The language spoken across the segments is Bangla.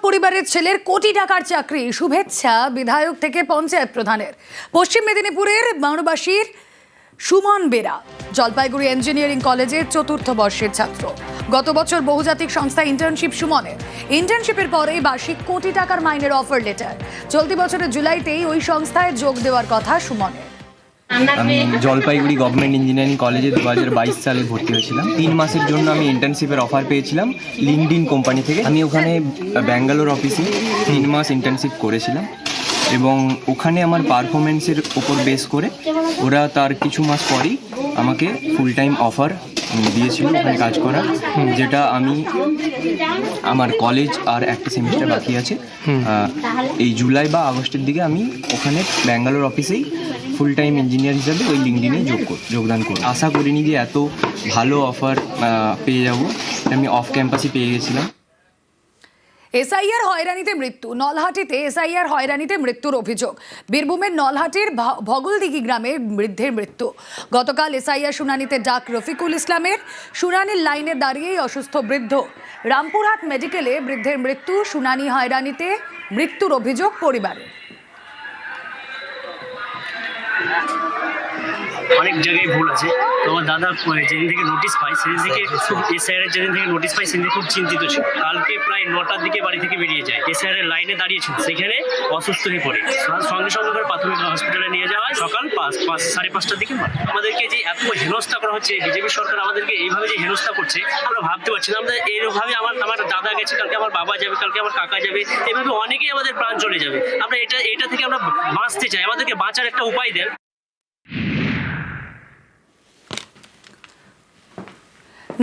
পরিবারের ছেলের কোটি টাকার চাকরি, শুভেচ্ছা বিধায়ক থেকে পঞ্চায়েত প্রধানের। পশ্চিম মেদিনীপুরের বারোবাসীর সুমন বেরা জলপাইগুড়ি ইঞ্জিনিয়ারিং কলেজের চতুর্থ বর্ষের ছাত্র। গত বছর বহুজাতিক সংস্থা ইন্টার্নশিপ সুমনের। ইন্টার্নশিপের পরে বার্ষিক কোটি টাকার মাইনের অফার লেটার। চলতি বছরের জুলাইতেই ওই সংস্থায় যোগ দেওয়ার কথা সুমনের। আমি জলপাইগুড়ি গভর্নমেন্ট ইঞ্জিনিয়ারিং কলেজে 2022 সালে ভর্তি হয়েছিলাম। 3 মাসের জন্য আমি ইন্টার্নশিপের অফার পেয়েছিলাম লিঙ্কডইন কোম্পানি থেকে। আমি ওখানে ব্যাঙ্গালোর অফিসে 3 মাস ইন্টার্নশিপ করেছিলাম এবং ওখানে আমার পারফরমেন্সের উপর বেস করে ওরা তার কিছু মাস পরেই আমাকে ফুল টাইম অফার দিয়েছিল ওখানে কাজ করা, যেটা আমি আমার কলেজ আর একটা সেমিস্টার বাকি আছে, এই জুলাই বা আগস্টের দিকে আমি ওখানে ব্যাঙ্গালোর অফিসেই ফুল টাইম ইঞ্জিনিয়ার হিসাবে ওই লিঙ্কডিনে যোগদান করি। আশা করিনি যে এত ভালো অফার পেয়ে যাব, আমি অফ ক্যাম্পাসে পেয়ে গেছিলাম। এসআইআর হয়রানিতে মৃত্যু। নলহাটিতে এসআইআর হয়রানিতে মৃত্যুর অভিযোগ। বীরভূমের নলহাটির ভগলদিঘি গ্রামের বৃদ্ধের মৃত্যু। গতকাল এসআইআর শুনানিতে ডাক রফিকুল ইসলামের। শুনানির লাইনে দাঁড়িয়েই অসুস্থ বৃদ্ধ। রামপুরহাট মেডিকেলে বৃদ্ধের মৃত্যু। শুনানি হয়রানিতে মৃত্যুর অভিযোগ পরিবারের। অনেক জায়গায় ভুল আছে। তোমার দাদা যেদিন থেকে নোটিশ পাই সেদিন থেকে এসআইআর যেদিন থেকে নোটিশ পাই সেদিন খুব চিন্তিত ছিল। কালকে প্রায় 9টার দিকে বাড়ি থেকে বেরিয়ে যায়, এসআইআর এর লাইনে দাঁড়িয়েছিল, সেখানে অসুস্থ হয়ে পড়ে। সঙ্গে সঙ্গে করে প্রাথমিক হসপিটালে নিয়ে যাওয়া হয়। সকাল 5:30টার দিকে আমাদেরকে যে এত হেনস্থা করা হচ্ছে, বিজেপি সরকার আমাদেরকে এইভাবে যে হেনস্থা করছে আমরা ভাবতে পারছি না। আমরা এইভাবে আমার দাদা গেছে, কালকে আমার বাবা যাবে, কালকে আমার কাকা যাবে, এভাবে অনেকেই আমাদের প্রাণ চলে যাবে। আমরা এটা থেকে আমরা বাঁচতে চাই, আমাদেরকে বাঁচার একটা উপায় দেন।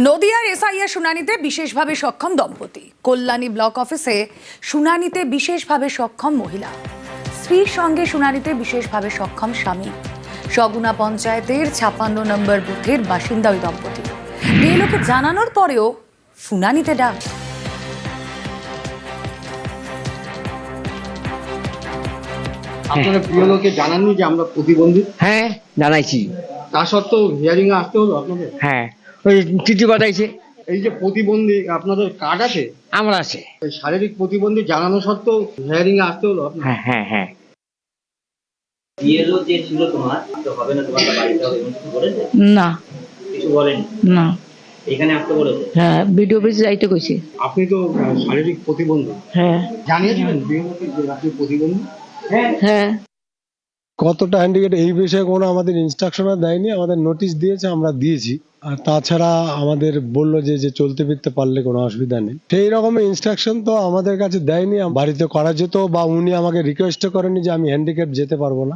নদিয়ার এসআইআর শুনানিতে বিশেষভাবে সক্ষম দম্পতি। কল্যাণী ব্লক অফিসে শুনানিতে বিশেষভাবে সক্ষম মহিলা। স্ত্রীর সঙ্গে শুনানিতে বিশেষভাবে সক্ষম স্বামী। সগুনা পঞ্চায়েতের 56 নম্বর বুথের বাসিন্দা ওই দম্পতি। বিএলওকে জানানোর পরেও শুনানিতে ডাক। আপনারা বিএলওকে জানাননি যে আমরা প্রতিবন্ধী? হ্যাঁ জানাইছি। তা সত্ত্বেও হিয়ারিং এ আসতে হলো আপনাদের? হ্যাঁ ওই চিঠি পাঠাইছে। এই যে প্রতিবন্ধী আপনাদের কার্ড আছে? আমার আছে। এই শারীরিক প্রতিবন্ধী জানানো সত্ত্বেও হিয়ারিং এ আসতে হলো আপনাদের? হ্যাঁ হ্যাঁ হ্যাঁ। বিএলও যে ছিল তোমার, তো হবে না তোমার বাড়িতে হবে এমন কিছু বলেছে? না কিছু বলেনি? না। এখানে আসতে বলেছে? হ্যাঁ বিডিও অফিসে যাইতে কইছে। আপনি তো শারীরিক প্রতিবন্ধী, হ্যাঁ জানিয়েছিলেন বিএলওকে যে আপনি প্রতিবন্ধী? হ্যাঁ। কতটা হ্যান্ডিক্যাপ এই বিষয়ে কোনো আমাদের ইনস্ট্রাকশনও দেয়নি, আমাদের নোটিশ দিয়েছে, আমরা দিয়েছি। আর তাছাড়া আমাদের বললো যে চলতে ফিরতে পারলে কোনো অসুবিধা নেই, সেই রকমের ইনস্ট্রাকশন তো আমাদের কাছে দেয়নি। বাড়িতে করা যেত, বা উনি আমাকে রিকোয়েস্ট করেনি যে আমি হ্যান্ডিক্যাপ যেতে পারবো না।